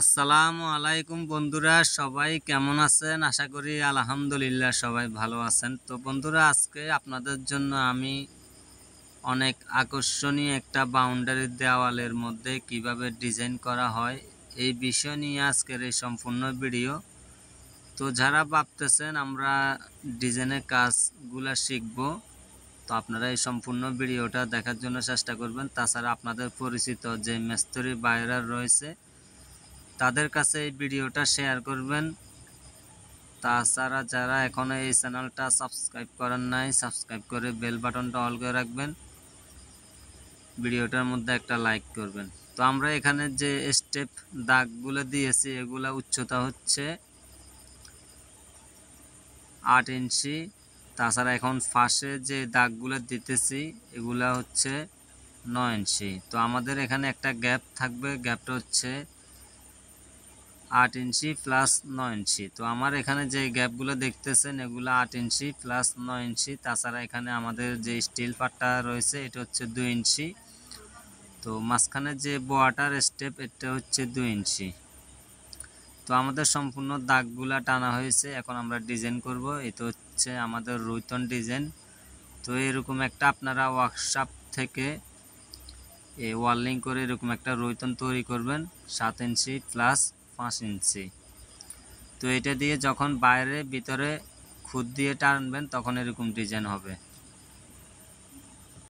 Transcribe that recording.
আসসালামু আলাইকুম বন্ধুরা, সবাই কেমন আছেন? আশা করি আলহামদুলিল্লাহ সবাই ভালো আছেন। তো বন্ধুরা, আজকে আপনাদের জন্য আমি অনেক আকর্ষণীয় একটা বাউন্ডারি দেওয়ালের মধ্যে কিভাবে ডিজাইন করা হয় এই বিষয় নিয়ে আজকের এই সম্পূর্ণ ভিডিও। তো যারা ভাবতেছেন আমরা ডিজাইনের কাজগুলা শিখব, তো আপনারা এই সম্পূর্ণ ভিডিওটা দেখার জন্য চেষ্টা করবেন। তাছাড়া আপনাদের পরিচিত যে মিস্ত্রি ভাইরা রয়েছে তাদের কাছে এই ভিডিওটা শেয়ার করবেন। তাছাড়া যারা এখনো এই চ্যানেলটা সাবস্ক্রাইব করেন নাই, সাবস্ক্রাইব করে বেল বাটনটা অল করে রাখবেন, ভিডিওটার মধ্যে একটা লাইক করবেন। তো আমরা এখানে যে স্টেপ দাগগুলো দিয়েছি এগুলা উচ্চতা হচ্ছে 8 ইঞ্চি। তাছাড়া এখন ফাঁসে যে দাগগুলো দিতেছি এগুলা হচ্ছে 9 ইঞ্চি। তো আমাদের এখানে একটা গ্যাপ থাকবে, গ্যাপটা হচ্ছে 8 ইঞ্চি প্লাস 9 ইঞ্চি। তো আমার এখানে যে গ্যাপগুলো দেখতেছেন এগুলো 8 ইঞ্চি প্লাস 9 ইঞ্চি। তাছাড়া এখানে আমাদের যে স্টিল পাটটা রয়েছে এটা হচ্ছে 2 ইঞ্চি। তো মাঝখানে যে বোয়াটার স্টেপ এটা হচ্ছে 2 ইঞ্চি। তো আমাদের সম্পূর্ণ দাগগুলা টানা হয়েছে, এখন আমরা ডিজাইন করব। এটা হচ্ছে আমাদের রুইতন ডিজাইন। তো এরকম একটা আপনারা ওয়ার্কশপ থেকে ওয়ার্লিং করে এরকম একটা রুইতন তৈরি করবেন 7 ইঞ্চি প্লাস 5 ইঞ্চি। তো এটা দিয়ে যখন বাইরে ভিতরে খুদ দিয়ে টানবেন তখন এরকম ডিজাইন হবে।